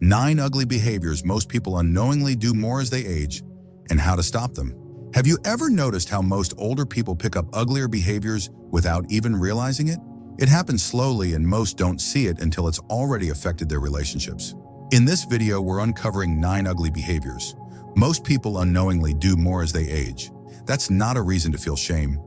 9 ugly behaviors most people unknowingly do more as they age, and how to stop them. Have you ever noticed how most older people pick up uglier behaviors without even realizing it? It happens slowly and most don't see it until it's already affected their relationships. In this video, we're uncovering 9 ugly behaviors most people unknowingly do more as they age. That's not a reason to feel shame.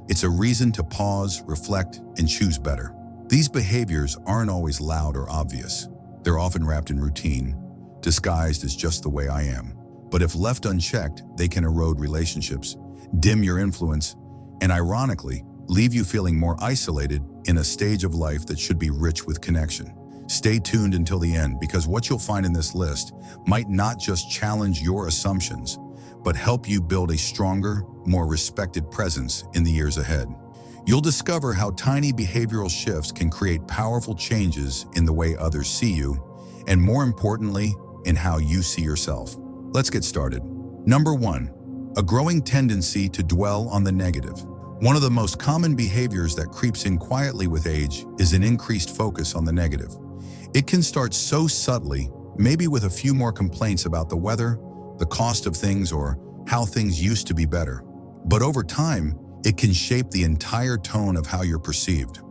It's a reason to pause, reflect, and choose better. These behaviors aren't always loud or obvious. They're often wrapped in routine, disguised as just the way I am. But if left unchecked, they can erode relationships, dim your influence, and ironically, leave you feeling more isolated in a stage of life that should be rich with connection. Stay tuned until the end, because what you'll find in this list might not just challenge your assumptions, but help you build a stronger, more respected presence in the years ahead. You'll discover how tiny behavioral shifts can create powerful changes in the way others see you, and more importantly, in how you see yourself. Let's get started. Number 1, a growing tendency to dwell on the negative. One of the most common behaviors that creeps in quietly with age is an increased focus on the negative. It can start so subtly, maybe with a few more complaints about the weather, the cost of things, or how things used to be better. But over time, it can shape the entire tone of how you're perceived.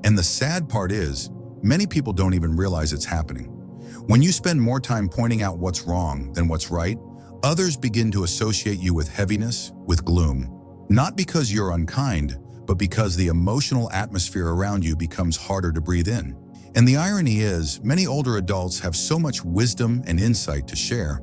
And the sad part is, many people don't even realize it's happening. When you spend more time pointing out what's wrong than what's right, others begin to associate you with heaviness, with gloom. Not because you're unkind, but because the emotional atmosphere around you becomes harder to breathe in. And the irony is, many older adults have so much wisdom and insight to share,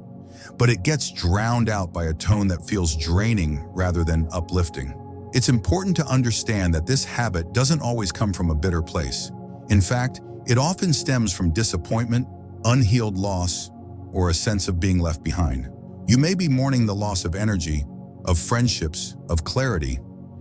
but it gets drowned out by a tone that feels draining rather than uplifting. It's important to understand that this habit doesn't always come from a bitter place. In fact, it often stems from disappointment, unhealed loss, or a sense of being left behind. You may be mourning the loss of energy, of friendships, of clarity,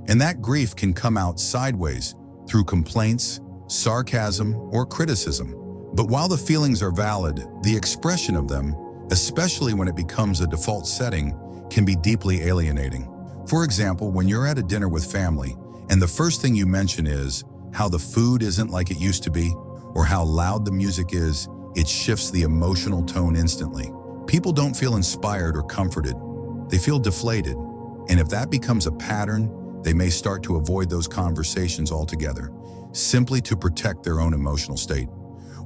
and that grief can come out sideways through complaints, sarcasm, or criticism. But while the feelings are valid, the expression of them, especially when it becomes a default setting, can be deeply alienating. For example, when you're at a dinner with family, and the first thing you mention is how the food isn't like it used to be, or how loud the music is, it shifts the emotional tone instantly. People don't feel inspired or comforted. They feel deflated. And if that becomes a pattern, they may start to avoid those conversations altogether, simply to protect their own emotional state.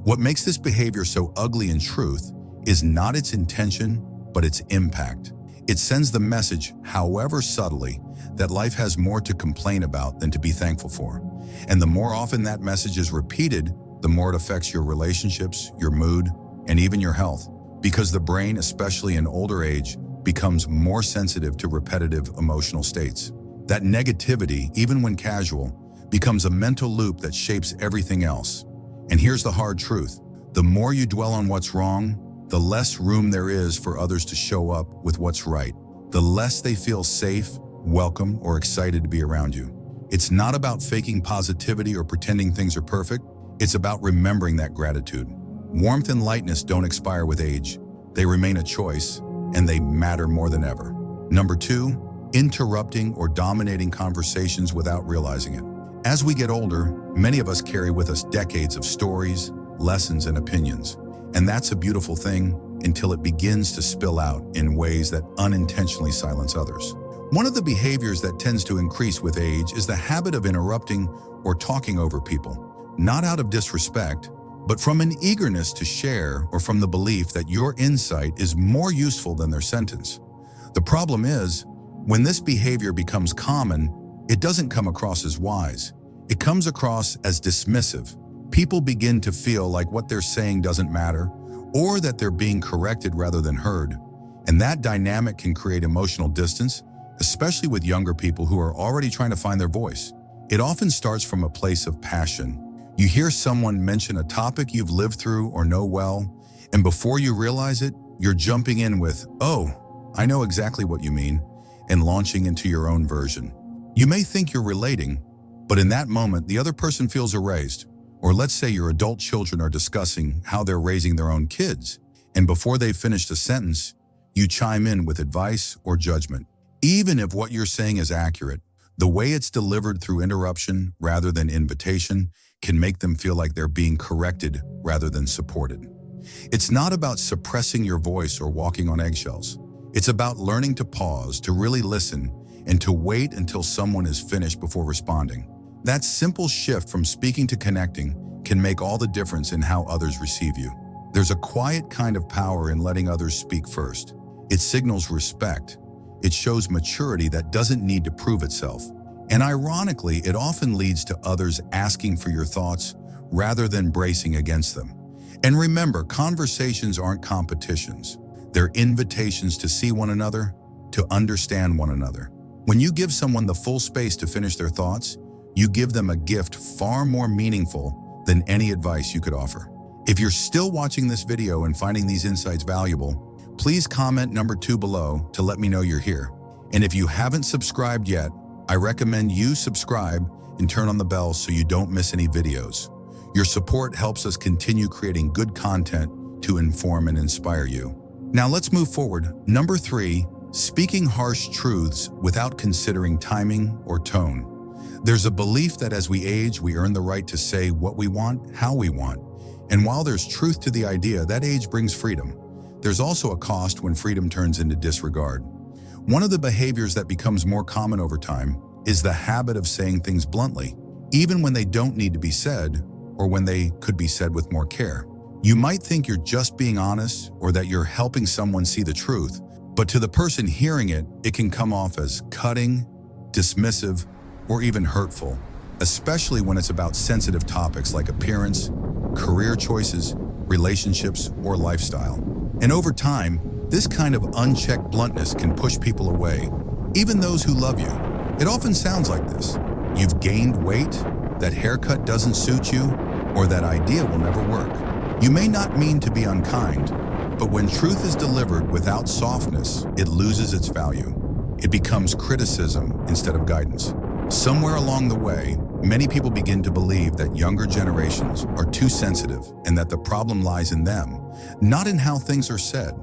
What makes this behavior so ugly in truth is not its intention, but its impact. It sends the message, however subtly, that life has more to complain about than to be thankful for. And the more often that message is repeated, the more it affects your relationships, your mood, and even your health. Because the brain, especially in older age, becomes more sensitive to repetitive emotional states. That negativity, even when casual, becomes a mental loop that shapes everything else. And here's the hard truth. The more you dwell on what's wrong, the less room there is for others to show up with what's right. The less they feel safe, welcome, or excited to be around you. It's not about faking positivity or pretending things are perfect. It's about remembering that gratitude. Warmth and lightness don't expire with age. They remain a choice, and they matter more than ever. Number 2, interrupting or dominating conversations without realizing it. As we get older, many of us carry with us decades of stories, lessons, and opinions. And that's a beautiful thing until it begins to spill out in ways that unintentionally silence others. One of the behaviors that tends to increase with age is the habit of interrupting or talking over people, not out of disrespect, but from an eagerness to share or from the belief that your insight is more useful than their sentence. The problem is, when this behavior becomes common, it doesn't come across as wise. It comes across as dismissive. People begin to feel like what they're saying doesn't matter, or that they're being corrected rather than heard. And that dynamic can create emotional distance, especially with younger people who are already trying to find their voice. It often starts from a place of passion. You hear someone mention a topic you've lived through or know well, and before you realize it, you're jumping in with, "Oh, I know exactly what you mean," and launching into your own version. You may think you're relating, but in that moment, the other person feels erased. Or let's say your adult children are discussing how they're raising their own kids, and before they've finished a sentence, you chime in with advice or judgment. Even if what you're saying is accurate, the way it's delivered through interruption rather than invitation can make them feel like they're being corrected rather than supported. It's not about suppressing your voice or walking on eggshells. It's about learning to pause, to really listen, and to wait until someone is finished before responding. That simple shift from speaking to connecting can make all the difference in how others receive you. There's a quiet kind of power in letting others speak first. It signals respect. It shows maturity that doesn't need to prove itself. And ironically, it often leads to others asking for your thoughts rather than bracing against them. And remember, conversations aren't competitions. They're invitations to see one another, to understand one another. When you give someone the full space to finish their thoughts, you give them a gift far more meaningful than any advice you could offer. If you're still watching this video and finding these insights valuable, please comment number 2 below to let me know you're here. And if you haven't subscribed yet, I recommend you subscribe and turn on the bell so you don't miss any videos. Your support helps us continue creating good content to inform and inspire you. Now let's move forward. Number 3, speaking harsh truths without considering timing or tone. There's a belief that as we age, we earn the right to say what we want, how we want. And while there's truth to the idea, that age brings freedom. There's also a cost when freedom turns into disregard. One of the behaviors that becomes more common over time is the habit of saying things bluntly, even when they don't need to be said or when they could be said with more care. You might think you're just being honest or that you're helping someone see the truth, but to the person hearing it, it can come off as cutting, dismissive, or even hurtful, especially when it's about sensitive topics like appearance, career choices, relationships, or lifestyle. And over time, this kind of unchecked bluntness can push people away, even those who love you. It often sounds like this: you've gained weight, that haircut doesn't suit you, or that idea will never work. You may not mean to be unkind, but when truth is delivered without softness, it loses its value. It becomes criticism instead of guidance. Somewhere along the way, many people begin to believe that younger generations are too sensitive and that the problem lies in them, not in how things are said.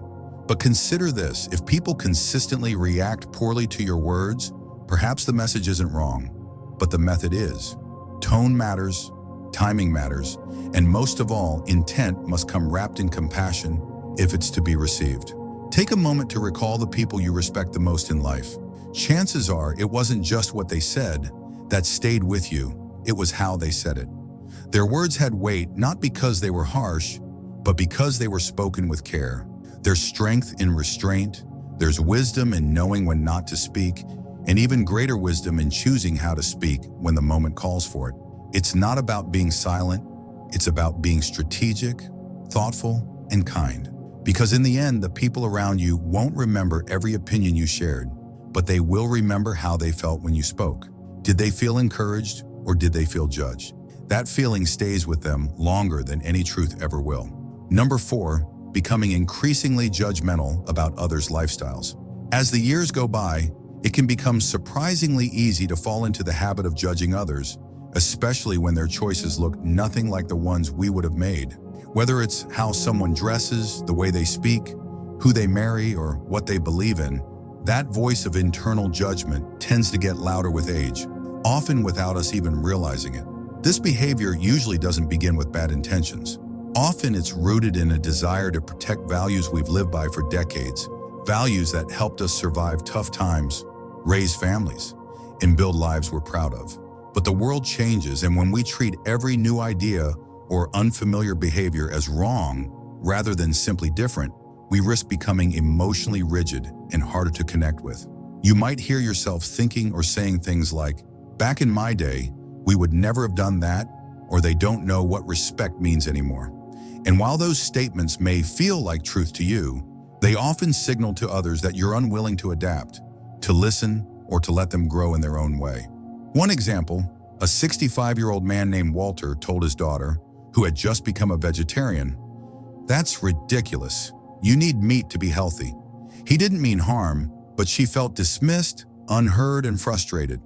But consider this: if people consistently react poorly to your words, perhaps the message isn't wrong, but the method is. Tone matters, timing matters, and most of all, intent must come wrapped in compassion if it's to be received. Take a moment to recall the people you respect the most in life. Chances are it wasn't just what they said that stayed with you, it was how they said it. Their words had weight not because they were harsh, but because they were spoken with care. There's strength in restraint, there's wisdom in knowing when not to speak, and even greater wisdom in choosing how to speak when the moment calls for it. It's not about being silent, it's about being strategic, thoughtful, and kind. Because in the end, the people around you won't remember every opinion you shared, but they will remember how they felt when you spoke. Did they feel encouraged or did they feel judged? That feeling stays with them longer than any truth ever will. Number 4, becoming increasingly judgmental about others' lifestyles. As the years go by, it can become surprisingly easy to fall into the habit of judging others, especially when their choices look nothing like the ones we would have made. Whether it's how someone dresses, the way they speak, who they marry, or what they believe in, that voice of internal judgment tends to get louder with age, often without us even realizing it. This behavior usually doesn't begin with bad intentions. Often it's rooted in a desire to protect values we've lived by for decades, values that helped us survive tough times, raise families, and build lives we're proud of. But the world changes, and when we treat every new idea or unfamiliar behavior as wrong rather than simply different, we risk becoming emotionally rigid and harder to connect with. You might hear yourself thinking or saying things like, "Back in my day, we would never have done that," or "they don't know what respect means anymore." And while those statements may feel like truth to you, they often signal to others that you're unwilling to adapt, to listen, or to let them grow in their own way. One example, a 65-year-old man named Walter told his daughter, who had just become a vegetarian, "That's ridiculous. You need meat to be healthy." He didn't mean harm, but she felt dismissed, unheard, and frustrated.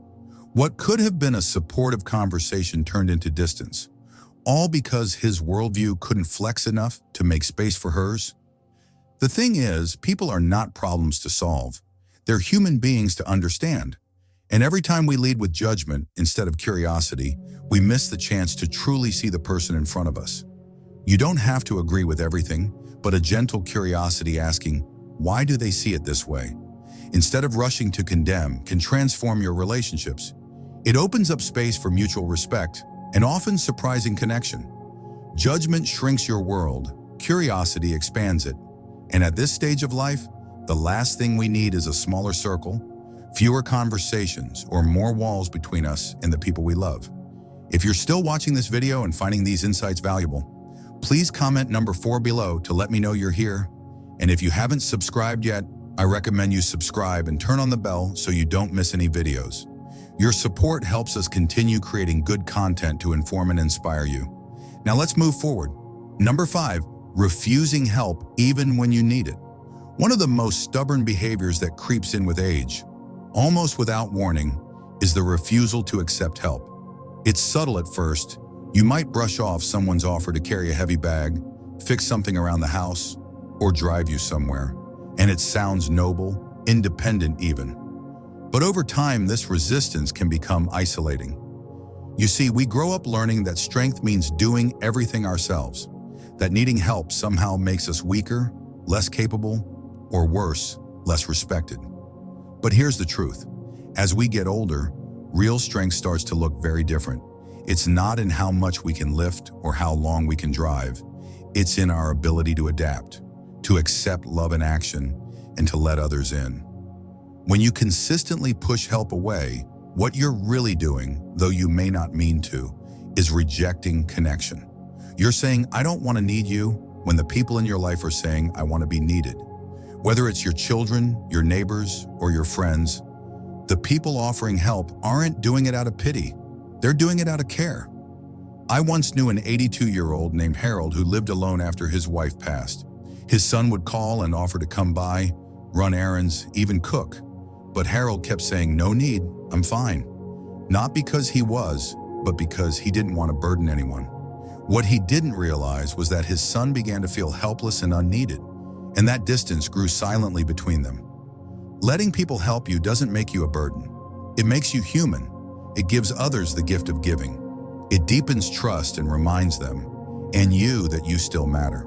What could have been a supportive conversation turned into distance, all because his worldview couldn't flex enough to make space for hers. The thing is, people are not problems to solve. They're human beings to understand. And every time we lead with judgment instead of curiosity, we miss the chance to truly see the person in front of us. You don't have to agree with everything, but a gentle curiosity asking, why do they see it this way? Instead of rushing to condemn, can transform your relationships. It opens up space for mutual respect and often surprising connection. Judgment shrinks your world, curiosity expands it. And at this stage of life, the last thing we need is a smaller circle, fewer conversations, or more walls between us and the people we love. If you're still watching this video and finding these insights valuable, please comment number 4 below to let me know you're here. And if you haven't subscribed yet, I recommend you subscribe and turn on the bell so you don't miss any videos. Your support helps us continue creating good content to inform and inspire you. Now let's move forward. Number 5, refusing help even when you need it. One of the most stubborn behaviors that creeps in with age, almost without warning, is the refusal to accept help. It's subtle at first. You might brush off someone's offer to carry a heavy bag, fix something around the house, or drive you somewhere. And it sounds noble, independent even. But over time, this resistance can become isolating. You see, we grow up learning that strength means doing everything ourselves, that needing help somehow makes us weaker, less capable, or worse, less respected. But here's the truth. As we get older, real strength starts to look very different. It's not in how much we can lift or how long we can drive. It's in our ability to adapt, to accept love in action, and to let others in. When you consistently push help away, what you're really doing, though you may not mean to, is rejecting connection. You're saying, I don't want to need you, when the people in your life are saying, I want to be needed. Whether it's your children, your neighbors, or your friends, the people offering help aren't doing it out of pity. They're doing it out of care. I once knew an 82-year-old named Harold who lived alone after his wife passed. His son would call and offer to come by, run errands, even cook. But Harold kept saying, no need, I'm fine. Not because he was, but because he didn't want to burden anyone. What he didn't realize was that his son began to feel helpless and unneeded, and that distance grew silently between them. Letting people help you doesn't make you a burden. It makes you human. It gives others the gift of giving. It deepens trust and reminds them, and you, that you still matter.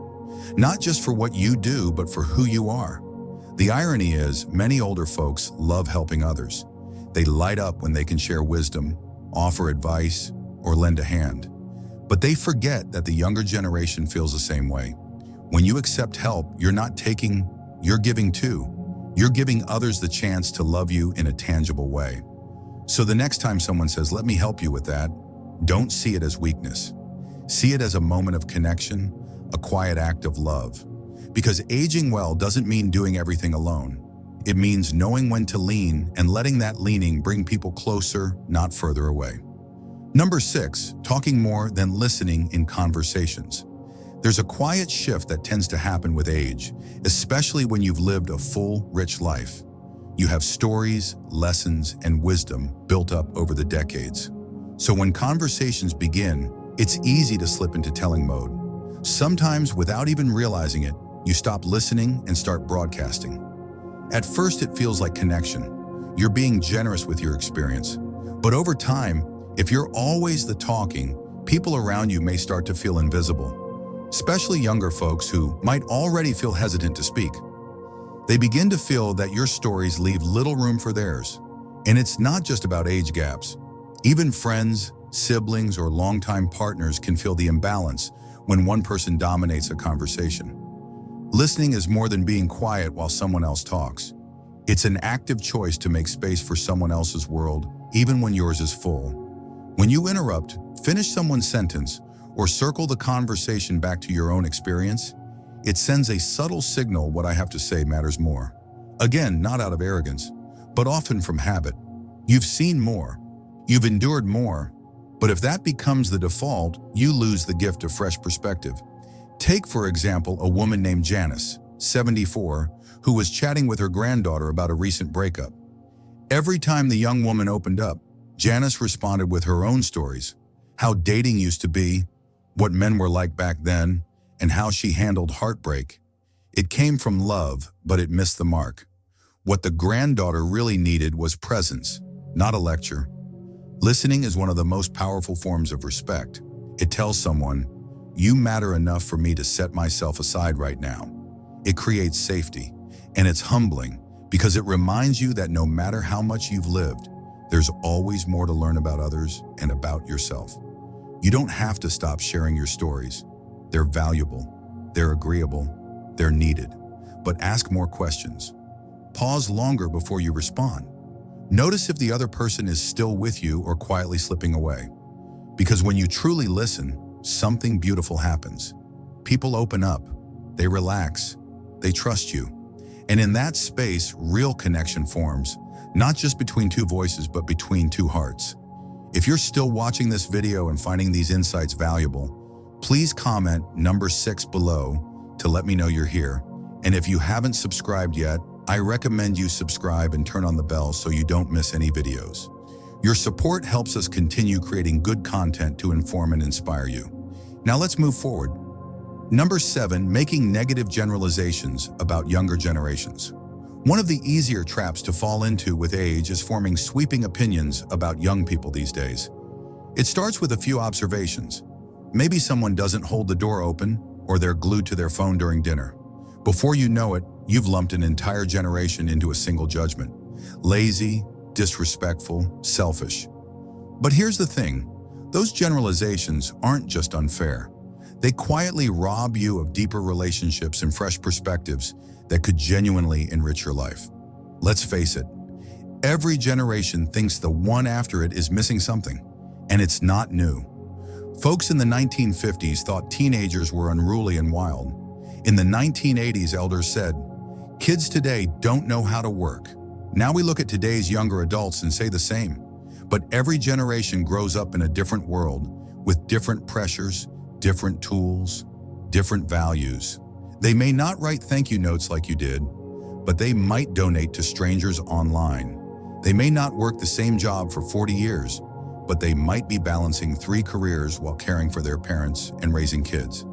Not just for what you do, but for who you are. The irony is, many older folks love helping others. They light up when they can share wisdom, offer advice, or lend a hand. But they forget that the younger generation feels the same way. When you accept help, you're not taking, you're giving too. You're giving others the chance to love you in a tangible way. So the next time someone says, let me help you with that, don't see it as weakness. See it as a moment of connection, a quiet act of love. Because aging well doesn't mean doing everything alone. It means knowing when to lean and letting that leaning bring people closer, not further away. Number 6, talking more than listening in conversations. There's a quiet shift that tends to happen with age, especially when you've lived a full, rich life. You have stories, lessons, and wisdom built up over the decades. So when conversations begin, it's easy to slip into telling mode. Sometimes, without even realizing it, you stop listening and start broadcasting. At first, it feels like connection. You're being generous with your experience. But over time, if you're always the talking, people around you may start to feel invisible, especially younger folks who might already feel hesitant to speak. They begin to feel that your stories leave little room for theirs. And it's not just about age gaps. Even friends, siblings, or longtime partners can feel the imbalance when one person dominates a conversation. Listening is more than being quiet while someone else talks. It's an active choice to make space for someone else's world, even when yours is full. When you interrupt, finish someone's sentence, or circle the conversation back to your own experience, it sends a subtle signal what I have to say matters more. Again, not out of arrogance, but often from habit. You've seen more. You've endured more. But if that becomes the default, you lose the gift of fresh perspective. Take, for example, a woman named Janice, 74, who was chatting with her granddaughter about a recent breakup. Every time the young woman opened up, Janice responded with her own stories, how dating used to be, what men were like back then, and how she handled heartbreak. It came from love, but it missed the mark. What the granddaughter really needed was presence, not a lecture. Listening is one of the most powerful forms of respect. It tells someone, You matter enough for me to set myself aside right now. It creates safety, and it's humbling because it reminds you that no matter how much you've lived, there's always more to learn about others and about yourself. You don't have to stop sharing your stories. They're valuable, they're agreeable, they're needed. But ask more questions. Pause longer before you respond. Notice if the other person is still with you or quietly slipping away. Because when you truly listen, something beautiful happens. People open up, they relax, they trust you. And in that space, real connection forms, not just between two voices, but between two hearts. If you're still watching this video and finding these insights valuable, please comment number 6 below to let me know you're here. And if you haven't subscribed yet, I recommend you subscribe and turn on the bell so you don't miss any videos. Your support helps us continue creating good content to inform and inspire you. Now let's move forward. Number 7, making negative generalizations about younger generations. One of the easier traps to fall into with age is forming sweeping opinions about young people these days. It starts with a few observations. Maybe someone doesn't hold the door open, or they're glued to their phone during dinner. Before you know it, you've lumped an entire generation into a single judgment. Lazy, disrespectful, selfish. But here's the thing, those generalizations aren't just unfair. They quietly rob you of deeper relationships and fresh perspectives that could genuinely enrich your life. Let's face it, every generation thinks the one after it is missing something, and it's not new. Folks in the 1950s thought teenagers were unruly and wild. In the 1980s, elders said, "Kids today don't know how to work." Now we look at today's younger adults and say the same. But every generation grows up in a different world with different pressures, different tools, different values. They may not write thank you notes like you did, but they might donate to strangers online. They may not work the same job for 40 years, but they might be balancing 3 careers while caring for their parents and raising kids.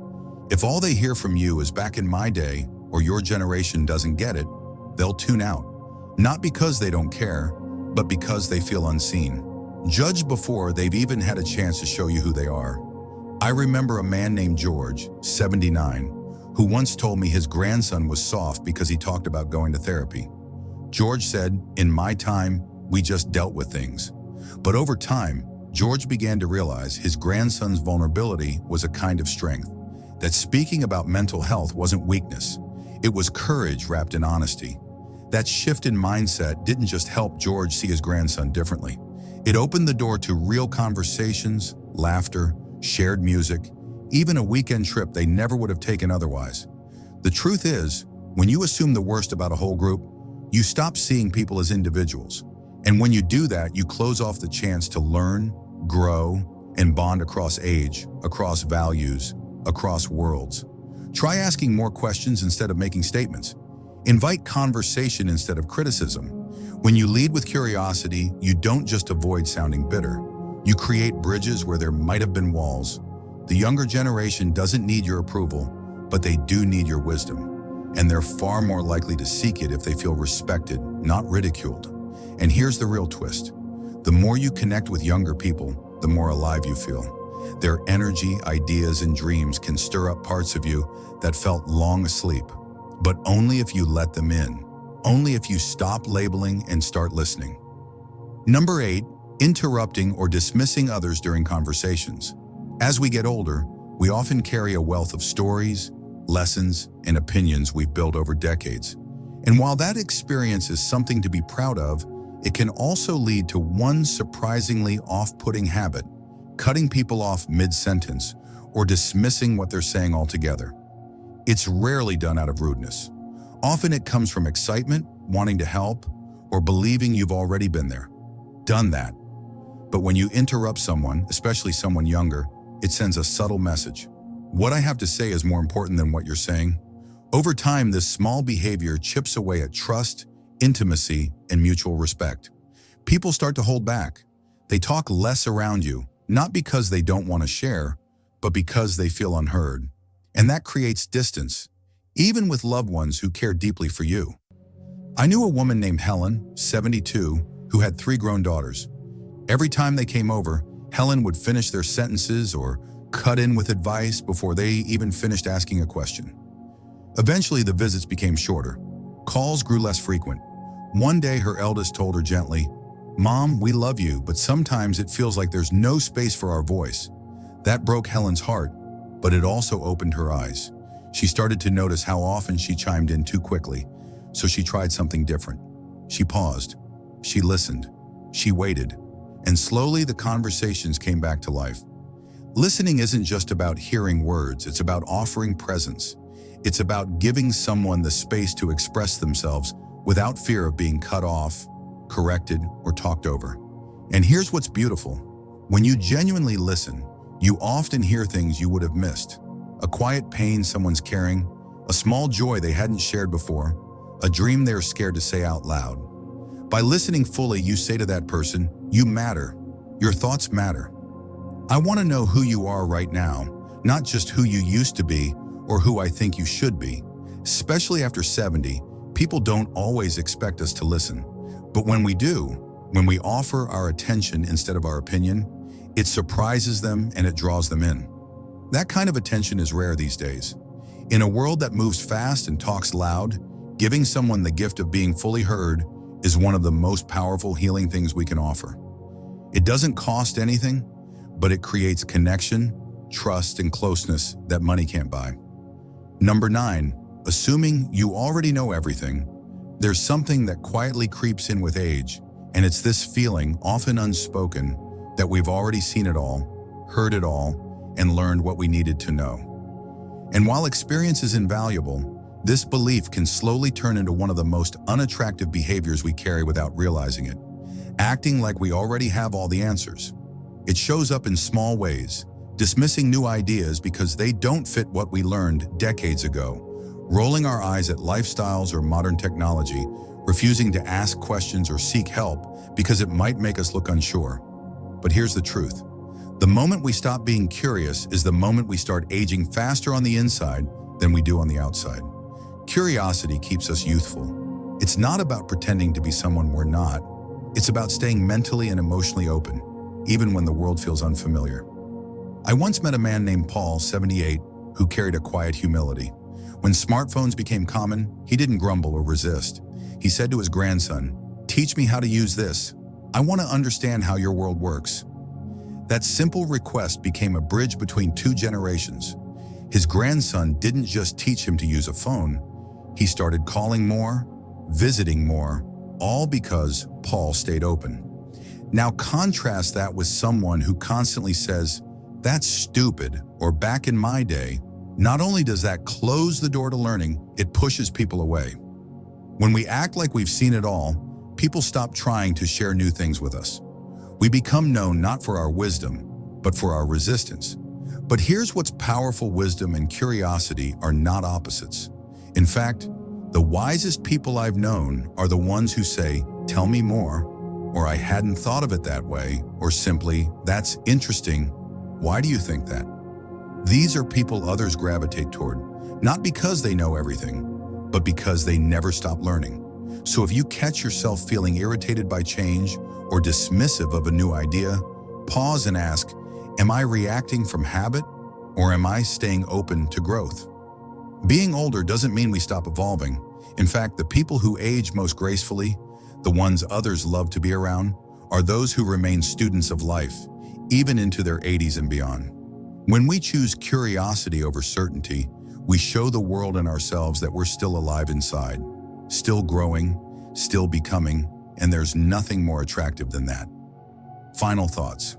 If all they hear from you is back in my day, or your generation doesn't get it, they'll tune out. Not because they don't care, but because they feel unseen. Judged before they've even had a chance to show you who they are. I remember a man named George, 79, who once told me his grandson was soft because he talked about going to therapy. George said, "In my time, we just dealt with things." But over time, George began to realize his grandson's vulnerability was a kind of strength, that speaking about mental health wasn't weakness, it was courage wrapped in honesty. That shift in mindset didn't just help George see his grandson differently. It opened the door to real conversations, laughter, shared music, even a weekend trip they never would have taken otherwise. The truth is, when you assume the worst about a whole group, you stop seeing people as individuals. And when you do that, you close off the chance to learn, grow, and bond across age, across values, across worlds. Try asking more questions instead of making statements. Invite conversation instead of criticism. When you lead with curiosity, you don't just avoid sounding bitter. You create bridges where there might have been walls. The younger generation doesn't need your approval, but they do need your wisdom. And they're far more likely to seek it if they feel respected, not ridiculed. And here's the real twist. The more you connect with younger people, the more alive you feel. Their energy, ideas, and dreams can stir up parts of you that felt long asleep. But only if you let them in. Only if you stop labeling and start listening. Number 8, interrupting or dismissing others during conversations. As we get older, we often carry a wealth of stories, lessons, and opinions we've built over decades. And while that experience is something to be proud of, it can also lead to one surprisingly off-putting habit, cutting people off mid-sentence or dismissing what they're saying altogether. It's rarely done out of rudeness. Often it comes from excitement, wanting to help, or believing you've already been there, done that. But when you interrupt someone, especially someone younger, it sends a subtle message. What I have to say is more important than what you're saying. Over time, this small behavior chips away at trust, intimacy, and mutual respect. People start to hold back. They talk less around you, not because they don't want to share, but because they feel unheard. And that creates distance, even with loved ones who care deeply for you. I knew a woman named Helen, 72, who had 3 grown daughters. Every time they came over, Helen would finish their sentences or cut in with advice before they even finished asking a question. Eventually, the visits became shorter. Calls grew less frequent. One day, her eldest told her gently, "Mom, we love you, but sometimes it feels like there's no space for our voice." That broke Helen's heart, but it also opened her eyes. She started to notice how often she chimed in too quickly, so she tried something different. She paused, she listened, she waited, and slowly the conversations came back to life. Listening isn't just about hearing words, it's about offering presence. It's about giving someone the space to express themselves without fear of being cut off, corrected, or talked over. And here's what's beautiful. When you genuinely listen, you often hear things you would have missed. A quiet pain someone's carrying, a small joy they hadn't shared before, a dream they're scared to say out loud. By listening fully, you say to that person, "You matter. Your thoughts matter. I want to know who you are right now, not just who you used to be or who I think you should be." Especially after 70, people don't always expect us to listen. But when we do, when we offer our attention instead of our opinion, it surprises them and it draws them in. That kind of attention is rare these days. In a world that moves fast and talks loud, giving someone the gift of being fully heard is one of the most powerful healing things we can offer. It doesn't cost anything, but it creates connection, trust, and closeness that money can't buy. Number 9, assuming you already know everything. There's something that quietly creeps in with age, and it's this feeling, often unspoken, that we've already seen it all, heard it all, and learned what we needed to know. And while experience is invaluable, this belief can slowly turn into one of the most unattractive behaviors we carry without realizing it, acting like we already have all the answers. It shows up in small ways, dismissing new ideas because they don't fit what we learned decades ago, rolling our eyes at lifestyles or modern technology, refusing to ask questions or seek help because it might make us look unsure. But here's the truth. The moment we stop being curious is the moment we start aging faster on the inside than we do on the outside. Curiosity keeps us youthful. It's not about pretending to be someone we're not. It's about staying mentally and emotionally open, even when the world feels unfamiliar. I once met a man named Paul, 78, who carried a quiet humility. When smartphones became common, he didn't grumble or resist. He said to his grandson, "Teach me how to use this. I want to understand how your world works." That simple request became a bridge between two generations. His grandson didn't just teach him to use a phone. He started calling more, visiting more, all because Paul stayed open. Now contrast that with someone who constantly says, "That's stupid," or "back in my day." Not only does that close the door to learning, it pushes people away. When we act like we've seen it all, people stop trying to share new things with us. We become known not for our wisdom, but for our resistance. But here's what's powerful: wisdom and curiosity are not opposites. In fact, the wisest people I've known are the ones who say, "Tell me more," or "I hadn't thought of it that way," or simply, "That's interesting. Why do you think that?" These are people others gravitate toward, not because they know everything, but because they never stop learning. So if you catch yourself feeling irritated by change or dismissive of a new idea, pause and ask, am I reacting from habit, or am I staying open to growth? Being older doesn't mean we stop evolving. In fact, the people who age most gracefully, the ones others love to be around, are those who remain students of life, even into their 80s and beyond. When we choose curiosity over certainty, we show the world and ourselves that we're still alive inside, still growing, still becoming, and there's nothing more attractive than that. Final thoughts.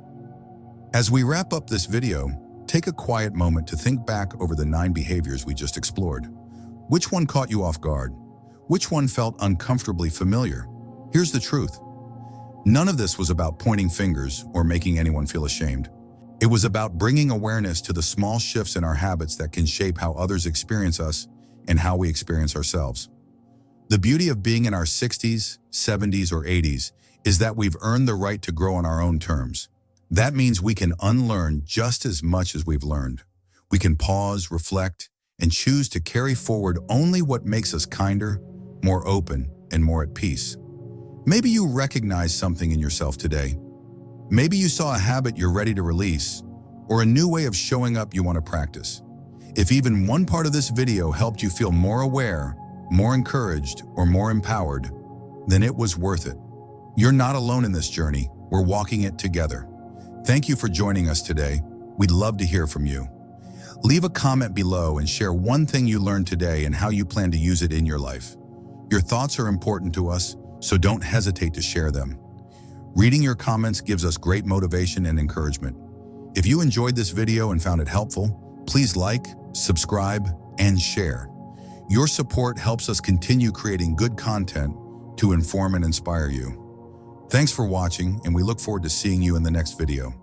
As we wrap up this video, take a quiet moment to think back over the 9 behaviors we just explored. Which one caught you off guard? Which one felt uncomfortably familiar? Here's the truth. None of this was about pointing fingers or making anyone feel ashamed. It was about bringing awareness to the small shifts in our habits that can shape how others experience us and how we experience ourselves. The beauty of being in our 60s, 70s, or 80s is that we've earned the right to grow on our own terms. That means we can unlearn just as much as we've learned. We can pause, reflect, and choose to carry forward only what makes us kinder, more open, and more at peace. Maybe you recognize something in yourself today. Maybe you saw a habit you're ready to release, or a new way of showing up you want to practice. If even one part of this video helped you feel more aware, more encouraged, or more empowered, then it was worth it. You're not alone in this journey. We're walking it together. Thank you for joining us today. We'd love to hear from you. Leave a comment below and share one thing you learned today and how you plan to use it in your life. Your thoughts are important to us, so don't hesitate to share them. Reading your comments gives us great motivation and encouragement. If you enjoyed this video and found it helpful, please like, subscribe, and share. Your support helps us continue creating good content to inform and inspire you. Thanks for watching, and we look forward to seeing you in the next video.